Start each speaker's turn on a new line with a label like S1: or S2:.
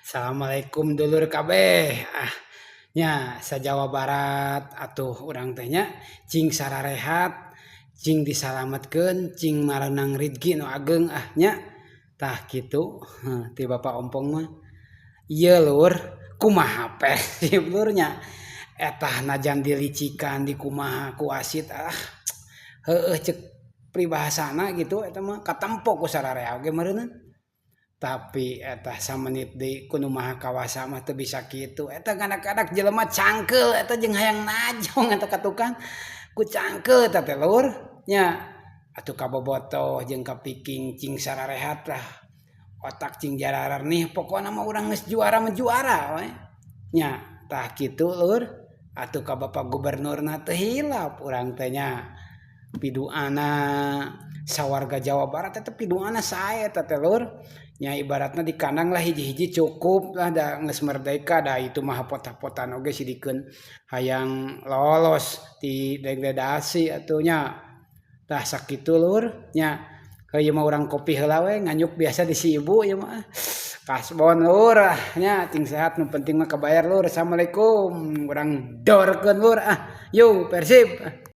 S1: Assalamualaikum dulur kabeh. Nya sa-Jawa Barat atuh urang teh nya cing sararehat, cing disalametkeun, cing marenang rizki nu ageng nya. Tah kitu, ti Bapak Ompong mah. Ieu Lur, kumaha persib Lur nya. Etah najan dilicikan di kumaha ku wasit heueuh ceuk pribahasana gitu eta mah katempo ku sarareha oge meureunna. Tapi eta samenit deui kudu maha kawasa mah teu bisa kitu, eta kadang-kadang jelema cangkeul eta jeung hayang najong eta ka tukang, ku cangkeul eta teh Lur, nya. Atuh kabobotoh jeung kapiking cing sararehat lah, otak cing jararnih pokona mah urang geus juara mah juara we, nya. Tah kitu Lur, atuh ka Bapak Gubernurna teu hilap urang teh nya. Piduana sawarga Jawa Barat eta piduana sae eta teh Lur. Nya ibaratna di kandang lah hiji-hiji cukup lah da geus merdeka da itu mah hapot-hapotan oge sidikeun hayang lolos ti degradasi atuh nya. Tah sakitu Lur, nya. Ieu mah urang kopi heula we nganyuk biasa di si ibu ieu mah. Kasbon Lur nya ting sehat nu penting mah kabayar Lur. Assalamualaikum urang dorkeun Lur Yo Persib.